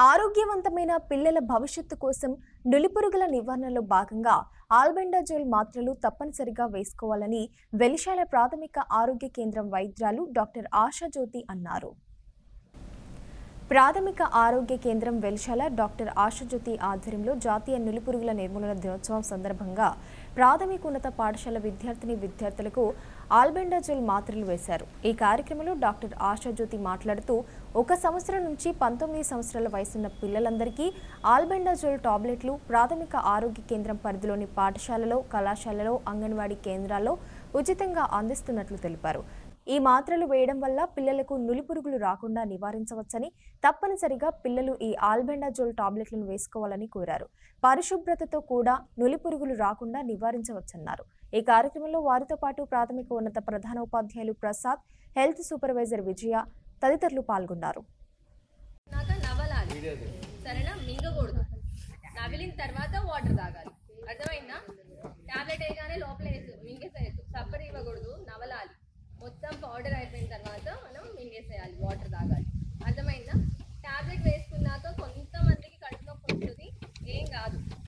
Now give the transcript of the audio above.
ఆరోగ్యవంతమైన పిల్లల భవిష్యత్తు కోసం నులిపురుగుల నివారణలో భాగంగా ఆల్బెండజోల్ మాత్రలు తప్పనిసరిగా వేసుకోవాలని వెలిశాల ప్రాథమిక ఆరోగ్య కేంద్రం వైద్యురాలు డాక్టర్ ఆశాజ్యోతి అన్నారు. ప్రాథమిక ఆరోగ్య కేంద్రం వెలిశాల డాక్టర్ ఆశాజ్యోతి ఆధ్వర్యంలో జాతీయ నులిపురుగుల నిర్మూలన దినోత్సవం సందర్భంగా ప్రాథమికోన్నత పాఠశాల విద్యార్థులకు ఆల్బెండజోల్ మాత్రలు వేశారు. ఈ కార్యక్రమంలో డాక్టర్ ఆశాజ్యోతి మాట్లాడుతూ 1 సంవత్సరం నుంచి 19 సంవత్సరాల వయసున్న పిల్లలందరికీ ఆల్బెండజోల్ టాబ్లెట్లు ప్రాథమిక ఆరోగ్య కేంద్రం పరిధిలోని పాఠశాలలో, కళాశాలలో, అంగన్వాడీ కేంద్రాల్లో ఉచితంగా అందిస్తున్నట్లు తెలిపారు. ఈ మాత్రలు వేయడం వల్ల పిల్లలకు నులిపురుగులు రాకుండా నివారించవచ్చని, తప్పనిసరిగా పిల్లలు ఈ ఆల్బెండజోల్ టాబ్లెట్లను వేసుకోవాలని కోరారు. పరిశుభ్రతతో కూడా నులిపురుగులు రాకుండా నివారించవచ్చన్నారు. ఈ కార్యక్రమంలో వారితో పాటు ప్రాథమిక ఉన్నత ప్రధాన ఉపాధ్యాయులు ప్రసాద్, హెల్త్ సూపర్వైజర్ విజయ తదితరులు పాల్గొన్నారు. నవిలిన తర్వాత వాటర్ తాగాలి. అర్థమైందా? టాబ్లెట్ వేయగానే లోపల మింగేసేయచ్చు, సప్పరి ఇవ్వకూడదు, నవలాలి. మొత్తం పౌడర్ అయిపోయిన తర్వాత మనం మింగేసేయాలి, వాటర్ తాగాలి.